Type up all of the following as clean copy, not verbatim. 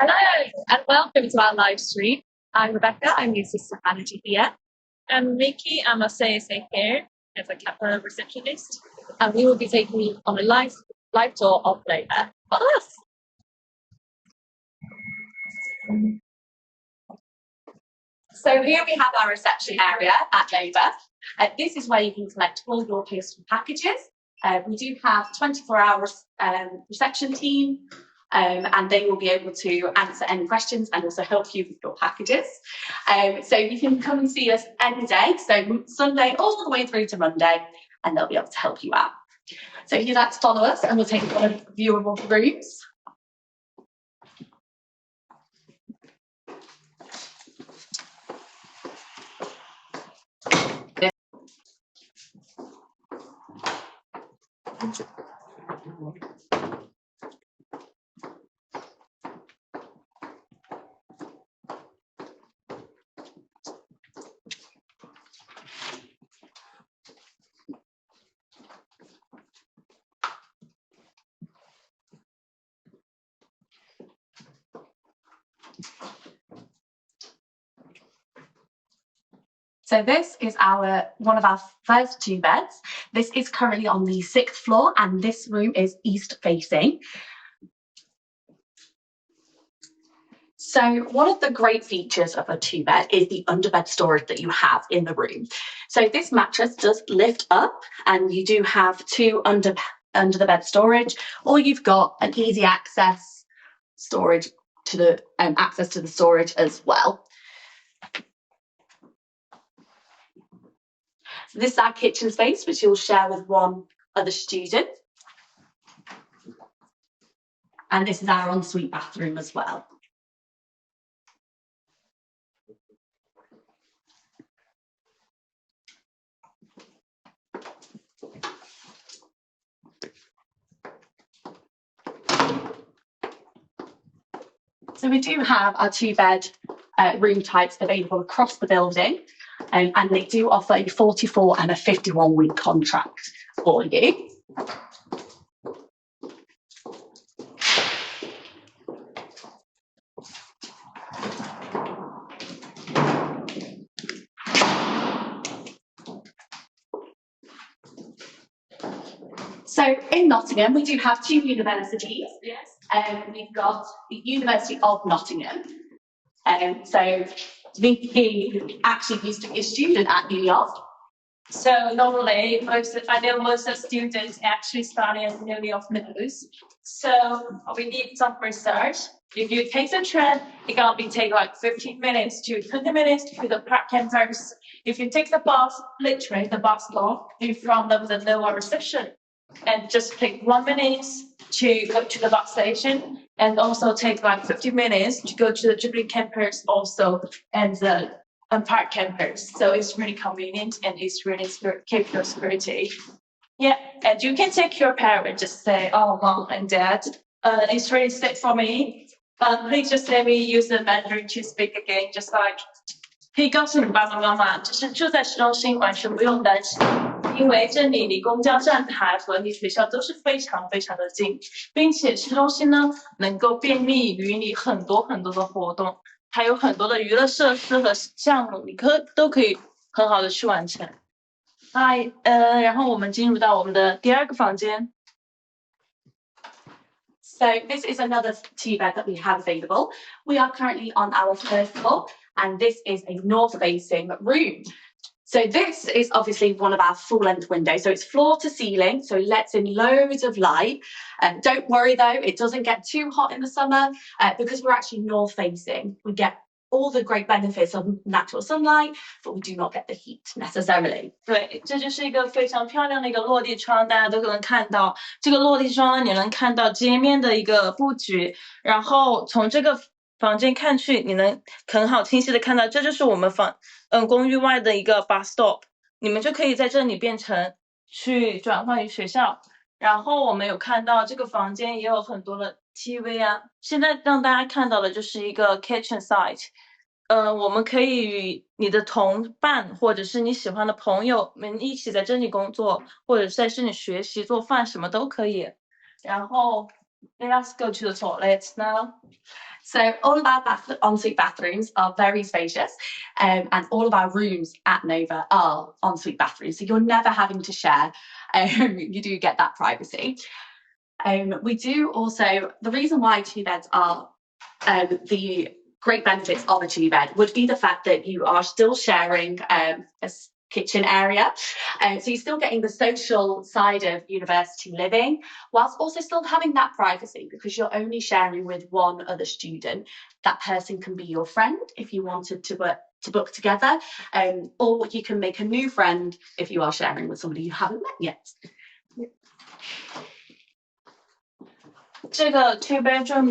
Hello and welcome to our live stream. I'm Rebecca, I'm the assistant manager here. I'm Vicky, I'm a CSA here as a Kappa receptionist. And we will be taking you on a live tour of Labour. Follow us. So here we have our reception area at Labour. This is where you can collect all your postal packages. We do have 24-hour reception team, and they will be able to answer any questions and also help you with your packages. So you can come and see us any day, so Sunday all the way through to Monday, and they'll be able to help you out. So if you'd like to follow us, and we'll take a view of all the rooms. So this is one of our first 2 beds. This is currently on the 6th floor, and this room is east facing. So one of the great features of a 2-bed is the underbed storage that you have in the room. So this mattress does lift up, and you do have 2 under the bed storage, or you've got an easy access storage to the access to the storage as well. So this is our kitchen space, which you'll share with one other student. And this is our ensuite bathroom as well. So we do have our 2-bed room types available across the building, and they do offer a 44 and a 51-week contract for you. So in Nottingham, we do have 2 universities. Yes. We've got the University of Nottingham. So Vicky actually used to be a student at Uni of. So normally, I know most of the students actually study at Uni of Midlands. So we need some research. If you take the train, it's gonna take like 15 minutes to 20 minutes to the park campus. If you take the bus, literally the bus stop in front of the lower reception, and just take 1 minute to go to the bus station, and also take like 50 minutes to go to the Jubilee campus also, and the park campus. So it's really convenient, and it's really keep your security. Yeah, and you can take your parents, just say, oh, mom and dad, it's really safe for me. Please just let me use the Mandarin to speak again, just like 可以告诉你爸爸妈妈，就是住在市中心，完全不用担心，因为这里离公交站台和离学校都是非常非常的近，并且市中心呢能够便利于你很多很多的活动，还有很多的娱乐设施和项目，你都可以很好的去完成。然后我们进入到我们的第2个房间。So this is another 2-bed that we have available. We are currently on our 3rd floor, and this is a north-facing room. So this is obviously one of our full-length windows. So it's floor to ceiling, so it lets in loads of light. Don't worry though, it doesn't get too hot in the summer because we're actually north-facing. We get all the great benefits of natural sunlight, but we do not get the heat necessarily. 对，这就是一个非常漂亮的一个落地窗，大家都能看到。这个落地窗呢，你能看到街面的一个布局，然后从这个房间看去，你能很好清晰的看到，这就是我们公寓外的一个 bus stop， 你们就可以在这里变成去转换于学校。然后我们有看到这个房间也有很多的 TV 啊，现在让大家看到的就是一个 kitchen site。我们可以与你的同伴或者是你喜欢的朋友们一起在这里工作，或者在这里学习做饭，什么都可以。然后 Let's go to the toilets now. So all of our ensuite bathrooms are very spacious, and all of our rooms at Nova are ensuite bathrooms. So you're never having to share. You do get that privacy. We do also, the reason why 2 beds are the great benefits of a 2 bed would be the fact that you are still sharing a kitchen area. So you're still getting the social side of university living, whilst also still having that privacy, because you're only sharing with one other student. That person can be your friend if you wanted to book together, or you can make a new friend if you are sharing with somebody you haven't met yet. 这个 two bedroom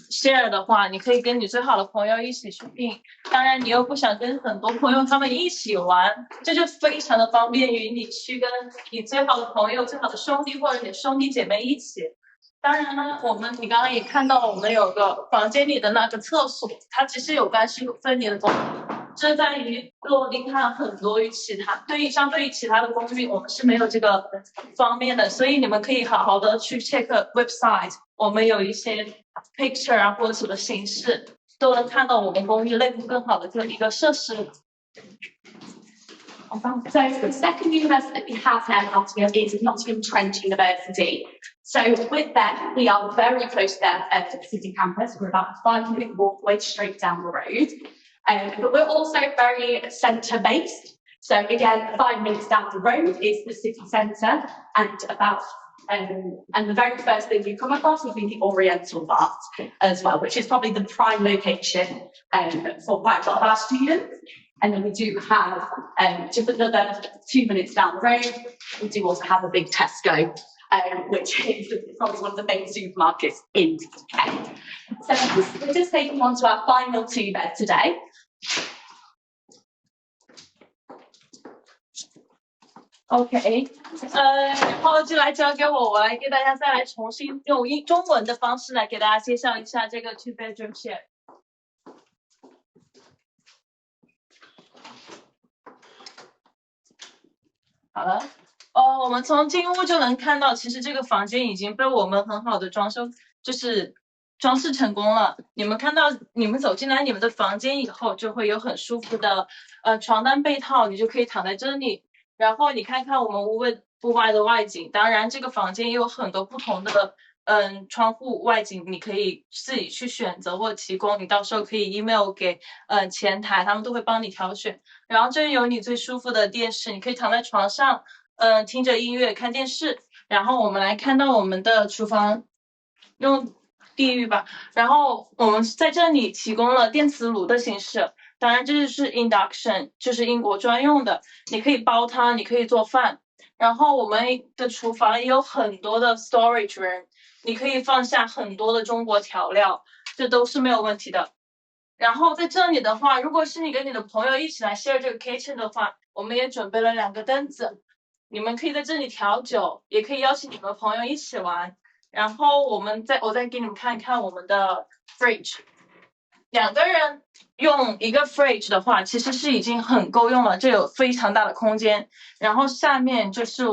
share 的话，你可以跟你最好的朋友一起去订。当然，你又不想跟很多朋友他们一起玩，这就非常的方便于你去跟你最好的朋友、最好的兄弟或者你的兄弟姐妹一起。当然呢，你刚刚也看到我们有个房间里的那个厕所，它其实有干湿分离的功能。这在于洛丁汉很多于相对于其他的公寓，我们是没有这个方面的，所以你们可以好好的去 check website， 我们有一些 picture 啊或者什么形式，都能看到我们公寓内部更好的一个设施。So the second university that we have here at Nottingham is Nottingham Trent University. So with them, we are very close to the city campus. We're about a 5-minute walkway straight down the road. But we're also very centre based. So again, 5 minutes down the road is the city centre, and the very first thing you come across would be the Oriental Art as well, which is probably the prime location for quite a lot of our students. And then we do have just another 2 minutes down the road, we do also have a big Tesco, which is probably one of the main supermarkets in the UK. So we're just taking on to our final 2-bed today. OK， 然后就来交给我来给大家再来重新用中文的方式来给大家介绍一下这个 two bedroom share。好了，我们从进屋就能看到，其实这个房间已经被我们很好的装饰成功了。你们看到，你们走进来你们的房间以后，就会有很舒服的床单被套，你就可以躺在这里。然后你看看我们屋外的外景，当然这个房间也有很多不同的窗户外景，你可以自己去选择或提供，你到时候可以 email 给前台，他们都会帮你挑选。然后这里有你最舒服的电视，你可以躺在床上听着音乐看电视。然后我们来看到我们的厨房，用地狱吧。然后我们在这里提供了电磁炉的形式，当然这是 induction， 就是英国专用的，你可以煲汤，你可以做饭。然后我们的厨房也有很多的 storage room， 你可以放下很多的中国调料，这都是没有问题的。然后在这里的话，如果是你跟你的朋友一起来 share 这个 kitchen 的话，我们也准备了2个灯子，你们可以在这里调酒，也可以邀请你们的朋友一起玩。然后我再给你们看一看我们的 fridge。2个人用一个 fridge 的话，其实是已经很够用了，这有非常大的空间。然后下面就是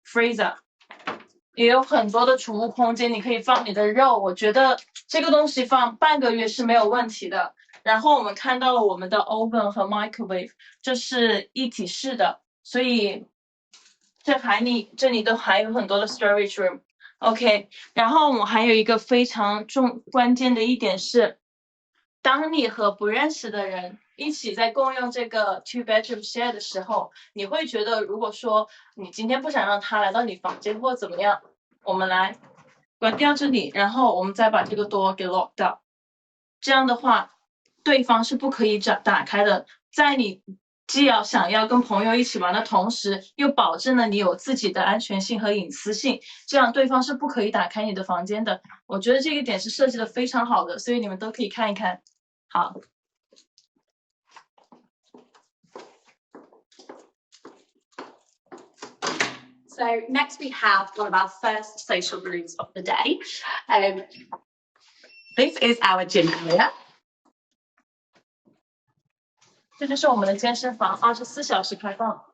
freezer， 也有很多的储物空间，你可以放你的肉，我觉得这个东西放半个月是没有问题的。然后我们看到了我们的 oven 和 microwave， 这是一体式的，所以这里都还有很多的 storage room。OK， 然后我们还有一个非常关键的一点是，当你和不认识的人一起在共用这个 two bedroom share 的时候，你会觉得如果说你今天不想让他来到你房间或怎么样，我们来关掉这里，然后我们再把这个 door 给 lock 掉。这样的话，对方是不可以打开的，在你既想要跟朋友一起玩的同时，又保证了你有自己的安全性和隐私性，这样对方是不可以打开你的房间的。我觉得这个点是设计的非常好的，所以你们都可以看一看。好。So next we have one of our first social rooms of the day. This is our gym area. 这就是我们的健身房，24小时开放。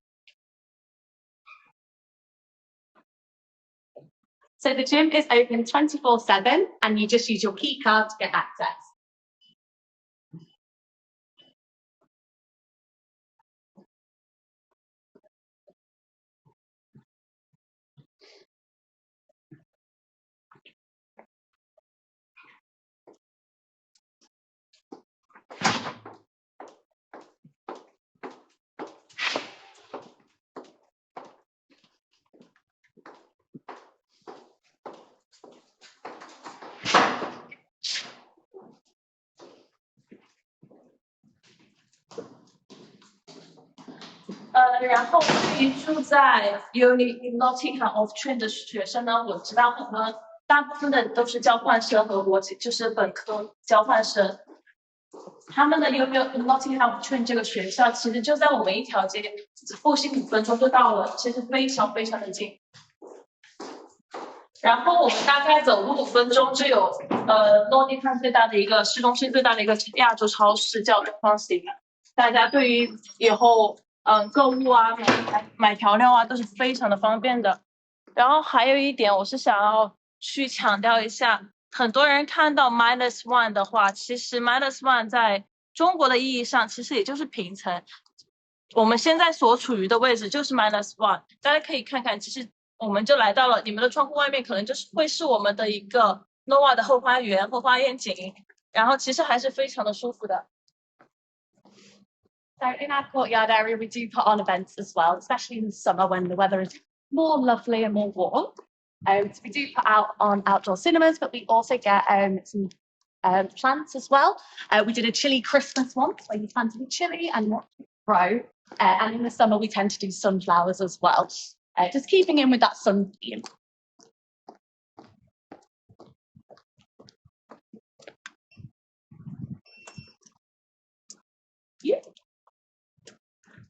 So the gym is open 24/7 and you just use your key card to get access.然后对于住在 Nottingham of Trent 的学生呢，我知道很多大部分的都是交换生和国际，就是本科交换生。他们的Nottingham of Trent 这个学校其实就在我们一条街，步行5分钟就到了，其实非常非常的近。然后我们大概走路5分钟就有Nottingham 最大的一个市中心最大的一个亚洲超市叫 Sainsbury's， 大家对于以后购物啊买调料啊都是非常的方便的。然后还有一点我是想要去强调一下，很多人看到 -1 的话，其实 -1 在中国的意义上其实也就是平层，我们现在所处于的位置就是 -1， 大家可以看看，其实我们就来到了你们的窗户外面，可能就是会是我们的一个 Nova 的后花园、后花园景，然后其实还是非常的舒服的。So in our courtyard area, we do put on events as well, especially in the summer when the weather is more lovely and more warm. So we do put out on outdoor cinemas, but we also get some plants as well. We did a chili Christmas once where you planted a chili and watch it grow. And in the summer, we tend to do sunflowers as well, just keeping in with that sun theme. Yeah.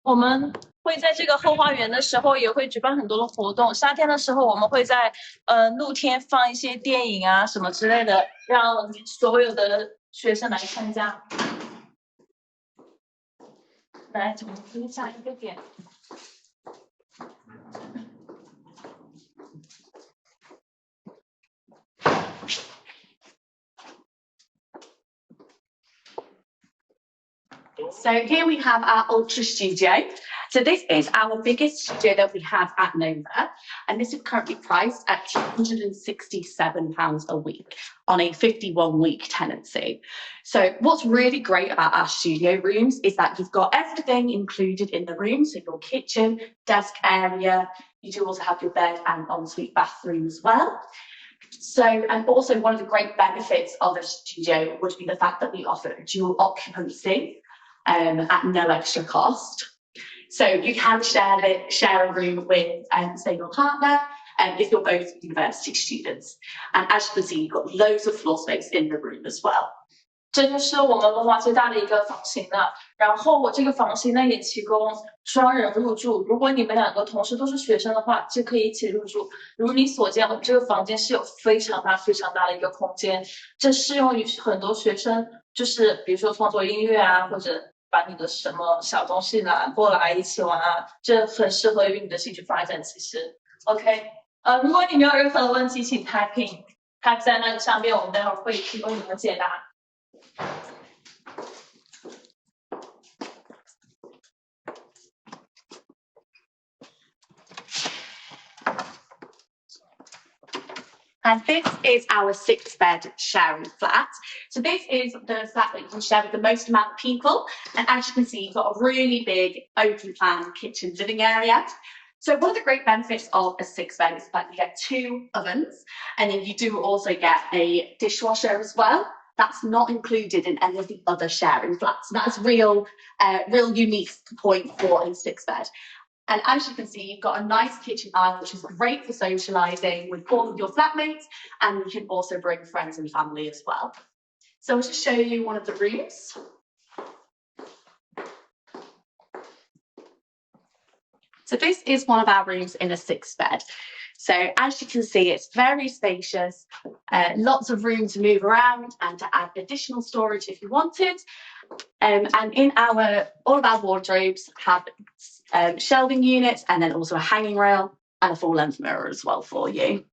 我们会在这个后花园的时候也会举办很多的活动，夏天的时候我们会在露天放一些电影啊什么之类的，让所有的学生来参加。来，我们分享一个点。So here we have our Ultra Studio. So this is our biggest studio that we have at Nova, and this is currently priced at £267 a week on a 51-week tenancy. So what's really great about our studio rooms is that you've got everything included in the room. So your kitchen, desk area, you do also have your bed and ensuite bathroom as well. So, and also one of the great benefits of a studio would be the fact that we offer dual occupancy at no extra cost. So you can share a room with, say, your partner, if you're both university students. And as you can see, you've got loads of floor space in the room as well. 这就是我们文化最大的一个房型了。然后我这个房型呢也提供双人入住，如果你们2个同时都是学生的话，就可以一起入住。如你所见，我们这个房间是有非常大的一个空间，这适用于很多学生，就是比如说创作音乐啊，或者把你的什么小东西拿过来一起玩啊，这很适合于你的兴趣发展。其实 ，OK， 如果你没有任何的问题，请 type 在那个上面，我们待会儿会提供你们解答。And this is our 6-bed sharing flat. So this is the flat that you can share with the most amount of people. And as you can see, you've got a really big open plan kitchen living area. So one of the great benefits of a 6-bed is that you get 2 ovens, and then you do also get a dishwasher as well. That's not included in any of the other sharing flats. So that's real unique point for a 6-bed. And as you can see, you've got a nice kitchen aisle, which is great for socialising with all of your flatmates, and you can also bring friends and family as well. So I'll just show you one of the rooms. So this is one of our rooms in a 6-bed. So as you can see, it's very spacious, lots of room to move around and to add additional storage if you wanted. And in all of our wardrobes have shelving units, and then also a hanging rail and a full-length mirror as well for you.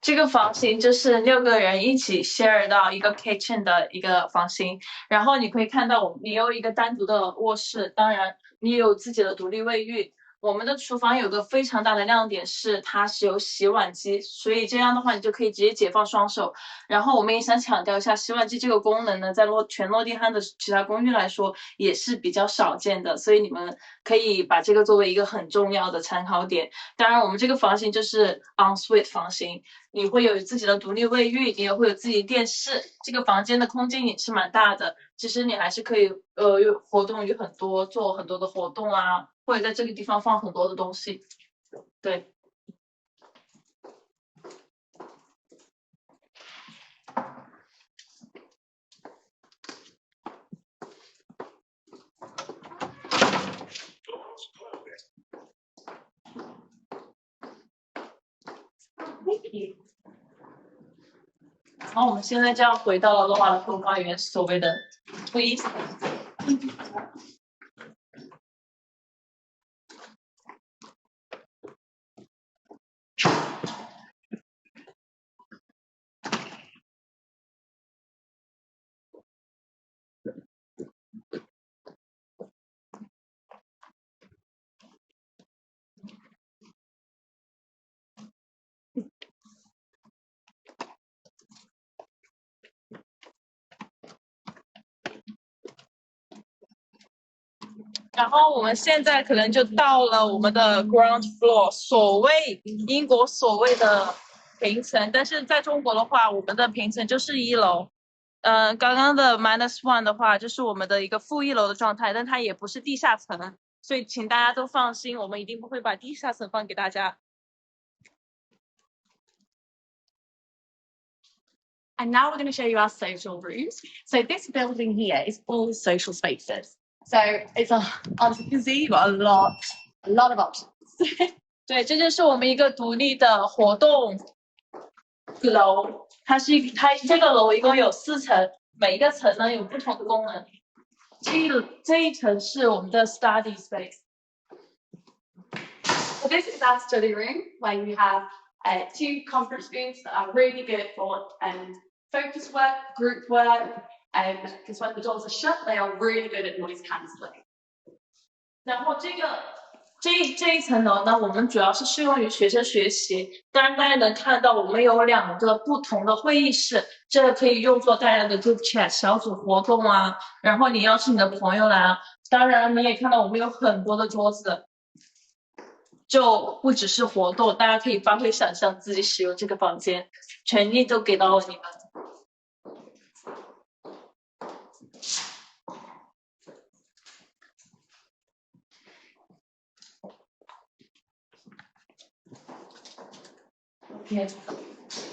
这个房型就是6个人一起 share 到一个 kitchen 的一个房型，然后你可以看到你有一个单独的卧室，当然你有自己的独立卫浴。我们的厨房有个非常大的亮点是它是有洗碗机，所以这样的话你就可以直接解放双手。然后我们也想强调一下，洗碗机这个功能呢，在全落地汉的其他公寓来说也是比较少见的，所以你们可以把这个作为一个很重要的参考点。当然，我们这个房型就是 ensuite 房型。你会有自己的独立卫浴，你也会有自己的电视，这个房间的空间也是蛮大的。其实你还是可以有活动有很多，做很多的活动啊，或者在这个地方放很多的东西。对。然后我们现在就要回到了罗马的后花园，所谓的 twist。然后我们现在可能就到了我们的 ground floor，所谓英国所谓的平层，但是在中国的话，我们的平层就是1楼。刚刚的 -1的话，就是我们的一个负1楼的状态，但它也不是地下层，所以请大家都放心，我们一定不会把地下层放给大家。And now we're going to show you our social rooms. So this building here is all social spaces. So it's as you can see, you've got a lot of options. 对，这就是我们一个独立的活动楼，它这个楼一共有4层，每一个层呢有不同的功能。这一层是我们的 study space。So this is our study room where you have 2 conference rooms that are really good for focus work, group work, because when the doors are shut, they are really good at noise cancelling. 然后这一层楼呢，我们主要是适用于学生学习。当然，大家能看到我们有2个不同的会议室，这个可以用作大家的 group chat 小组活动啊。然后你邀请你的朋友来啊。当然，你也看到我们有很多的桌子，就不只是活动，大家可以发挥想象，自己使用这个房间，权利都给到了你们。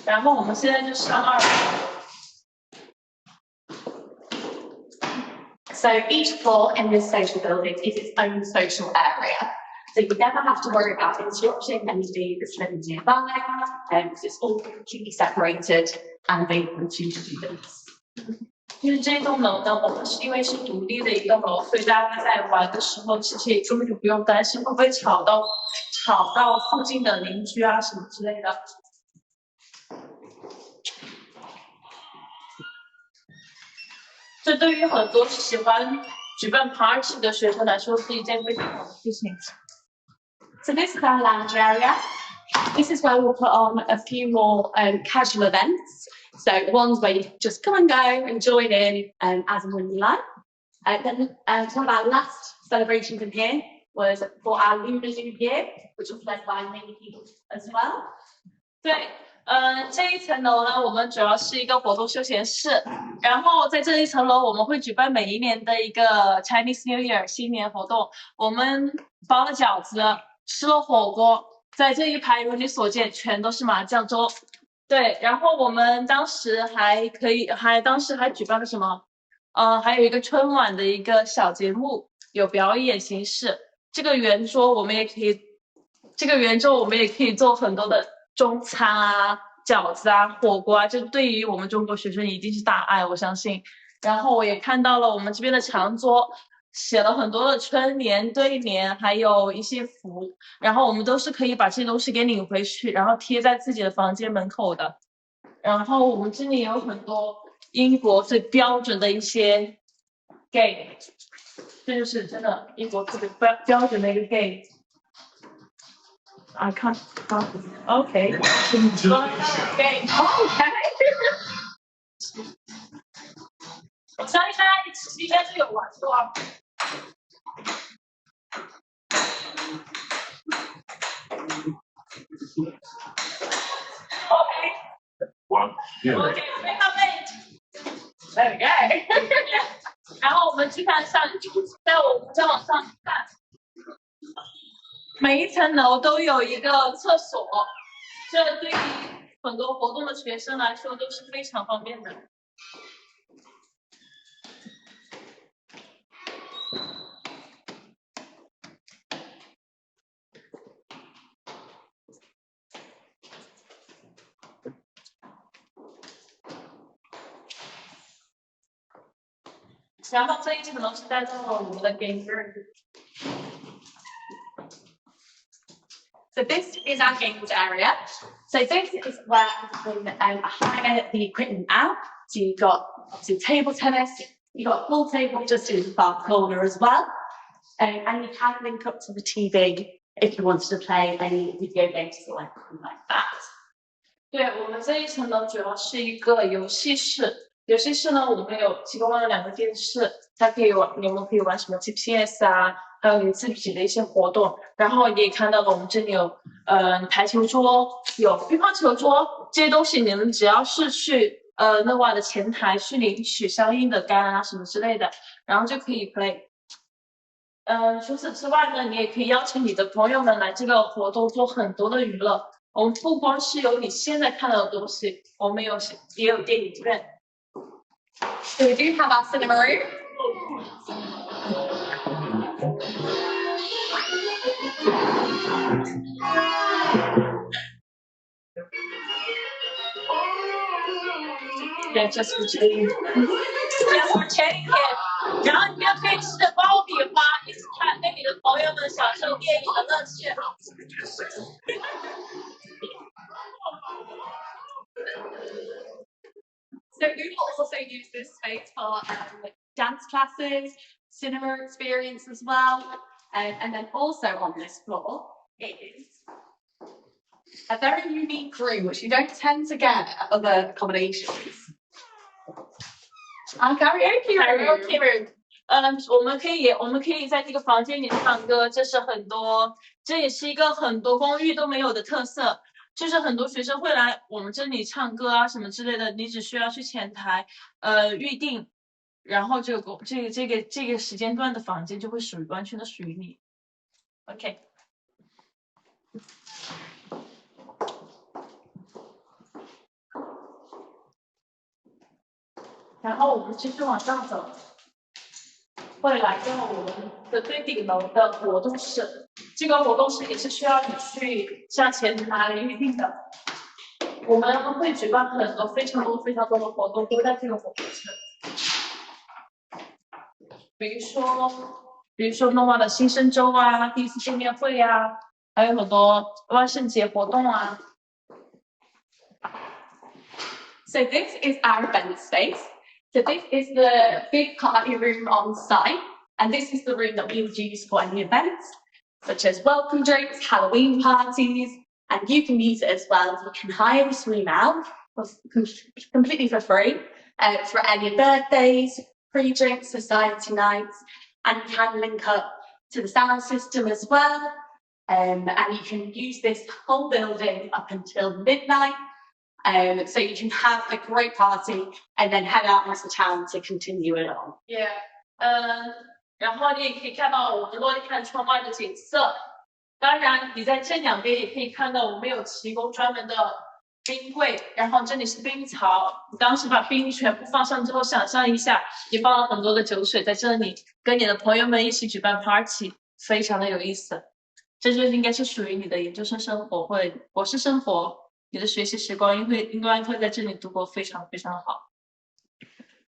然后我们现在就上2楼。So each floor in this social building is its own social area. So you never have to worry about interrupting anybody that's living nearby, because it's all completely separated and available to students. 因为这栋楼呢，我们是因为是独立的一栋楼，所以大家在玩的时候，其实也根本就不用担心会不会吵到附近的邻居啊什么之类的。这对于很多喜欢举办 party 的学生来说是一件非常好的事情。So this is our lounge area. This is where we'll put on a few more casual events. So ones where you just come and go and join in as and when you like. Then one of our last celebrations in here was for our Lunar New Year, which was led by many people as well. 对。这一层楼呢，我们主要是一个活动休闲室，然后在这一层楼我们会举办每一年的一个 Chinese New Year 新年活动，我们包了饺子，吃了火锅，在这一排如你所见，全都是麻将桌。对，然后我们当时还举办了什么？还有一个春晚的一个小节目，有表演形式。这个圆桌我们也可以做很多的中餐啊、饺子啊、火锅啊，这对于我们中国学生一定是大爱，我相信。然后我也看到了我们这边的长桌，写了很多的春联、对联，还有一些符，然后我们都是可以把这些东西给领回去，然后贴在自己的房间门口的。然后我们这里有很多英国最标准的一些 gate， 这就是真的英国特别标准的一个 gate。I can't. Okay. Okay. Okay. 我相信大家应该是有玩过。Okay. One. Yeah. Okay. Make up it. There we go. 然后我们去看上，再往上看，每一层楼都有一个厕所，这对于很多活动的学生来说都是非常方便的。然后这一层楼是带到了我们的 game room。So this is our games area. So this is where we can hire the equipment out. So you've got obviously table tennis, you've got a pool table just in the far corner as well. And you can link up to the TV if you wanted to play any video games or anything like that. 对，我们这一层呢，主要是一个游戏室。游戏室呢，我们有提供了2个电视，它可以玩，你们可以玩什么 GPS 啊，还有你自己的一些活动。然后你也看到了，我们这里有台球桌，有乒乓球桌，这些东西你们只要是去Nova 的前台去领取相应的杆啊什么之类的，然后就可以 play。除此之外呢，你也可以邀请你的朋友们来这个活动做很多的娱乐。我们不光是有你现在看到的东西，我们也有电影院。So we do have our cinema room. Yeah, just for chatting. Just for chatting here. 然后你要可以吃着爆米花，一起看跟你的朋友们享受电影的乐趣。So we will also use this space for dance classes, cinema experience as well. And then also on this floor is a very unique room which you don't tend to get at other accommodations. Our karaoke room. Karaoke room. 我们可以在这个房间里唱歌，这也是一个很多公寓都没有的特色。就是很多学生会来我们这里唱歌啊什么之类的，你只需要去前台预定，然后这个时间段的房间就会完全的属于你。OK。然后我们继续往上走，会来到我们的最顶楼的活动室。这个活动室也是需要你去向前台预定的。我们会举办很多非常多的活动，都在这个活动室。比如说 Nova 的新生周啊，第一次见面会啊，还有很多万圣节活动啊。So this is our event space. So this is the big party room on site, and this is the room that we would use for any events, such as welcome drinks, Halloween parties, and you can use it as well. You can hire this room out completely for free for any birthdays, pre-drinks, society nights, and you can link up to the sound system as well. And you can use this whole building up until midnight. So you can have a great party and then head out into town to continue it on. Yeah. 然后你也可以看到我们洛丽看窗外的景色。当然，你在这两边也可以看到我们有提供专门的冰柜，然后这里是冰槽。你当时把冰全部放上之后，想象一下，你放了很多的酒水在这里，跟你的朋友们一起举办 party， 非常的有意思。这就应该是属于你的研究生生活或者博士生活。你的学习时光应该会在这里度过非常非常好。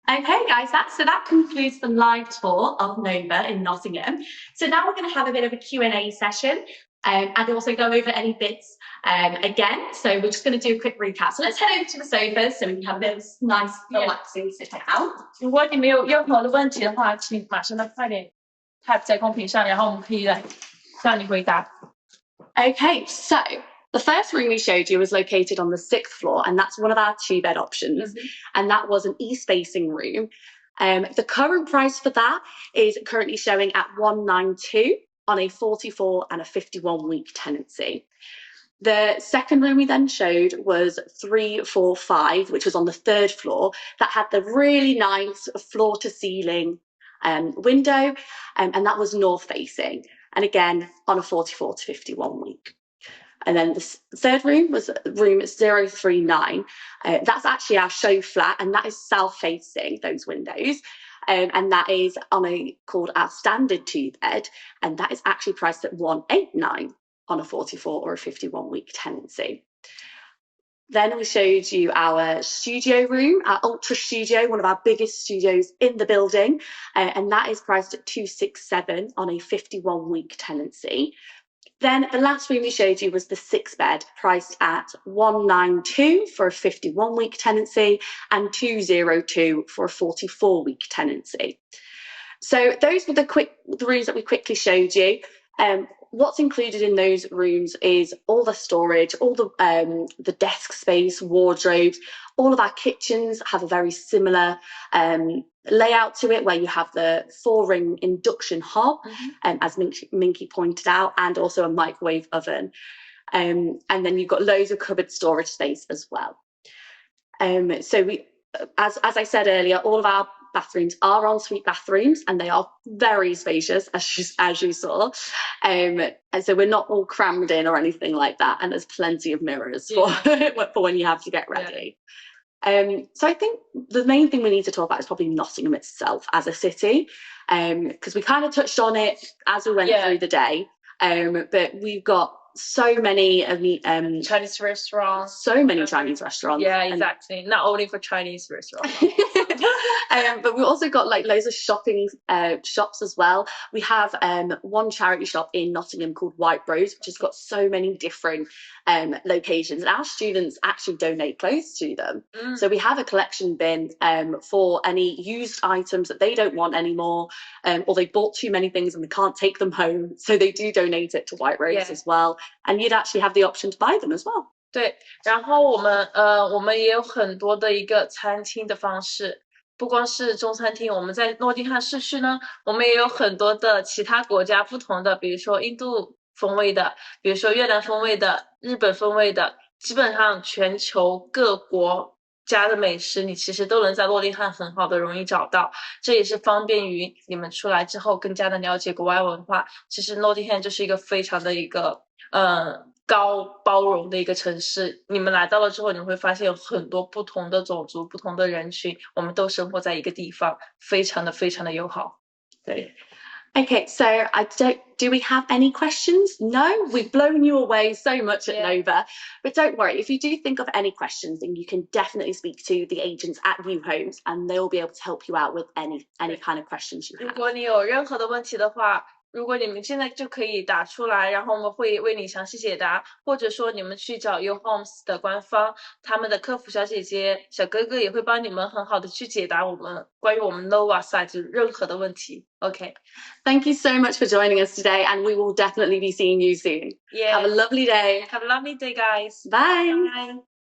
Okay, guys, that concludes the live tour of Nova in Nottingham. So now we're going to have a bit of a Q&A session and also go over any bits again. So we're just going to do a quick recap. So let's head over to the sofas so we can have a bit of nice, relaxing sit down. 如果你们有任何的问题的话，请马上的快点 type 在公屏上，然后我们可以来让你回答。Okay, so the first room we showed you was located on the 6th floor, and that's one of our 2-bed options. And that was an east-facing room. The current price for that is currently showing at 192 on a 44 and a 51-week tenancy. The second room we then showed was 345, which was on the 3rd floor. That had the really nice floor-to-ceiling window, and that was north-facing. And again, on a 44 to 51 week. And then the third room was room 039. That's actually our show flat, and that is south-facing, those windows. And that is called our standard 2-bed, and that is actually priced at 189 on a 44 or a 51-week tenancy. Then we showed you our studio room, our Ultra Studio, one of our biggest studios in the building, and that is priced at 267 on a 51-week tenancy. Then the last room we showed you was the 6-bed, priced at 192 for a 51-week tenancy and 202 for a 44-week tenancy. So those were the rooms that we quickly showed you. What's included in those rooms is all the storage, all the desk space, wardrobes. All of our kitchens have a very similar layout to it, where you have the 4-ring induction hob, as Minky pointed out, and also a microwave oven. And then you've got loads of cupboard storage space as well. So we, as I said earlier, all of our bathrooms are ensuite bathrooms, and they are very spacious, as you saw. And so we're not all crammed in or anything like that. And there's plenty of mirrors for when you have to get ready. So I think the main thing we need to talk about is probably Nottingham itself as a city, because we kind of touched on it as we went through the day. But we've got so many Chinese restaurants. So many Chinese restaurants. Yeah, exactly. Not only for Chinese restaurants. But we've also got like loads of shopping shops as well. We have one charity shop in Nottingham called White Rose, which has got so many different locations, and our students actually donate clothes to them. So we have a collection bin for any used items that they don't want anymore, or they bought too many things and they can't take them home, so they do donate it to White Rose as well. And you'd actually have the option to buy them as well. 对，然后我们也有很多的一个餐厅的方式，不光是中餐厅，我们在诺丁汉市区呢，我们也有很多的其他国家不同的，比如说印度风味的，比如说越南风味的，日本风味的，基本上全球各国家的美食，你其实都能在诺丁汉很好的容易找到，这也是方便于你们出来之后更加的了解国外文化。其实诺丁汉就是一个非常的一个高包容的一个城市，你们来到了之后，你会发现有很多不同的种族、不同的人群，我们都生活在一个地方，非常的友好。对。Okay, so do we have any questions? No, we've blown you away so much at Nova, but don't worry, if you do think of any questions, then you can definitely speak to the agents at New Homes, and they'll be able to help you out with any kind of questions you have. 如果你有任何的问题的话，如果你们现在就可以打出来，然后我们会为你详细解答，或者说你们去找 U Homes 的官方，他们的客服小姐姐、小哥哥也会帮你们很好的去解答关于我们 Nova site 任何的问题。Okay. Thank you so much for joining us today, and we will definitely be seeing you soon. Yeah. Have a lovely day. Have a lovely day, guys. Bye. Bye.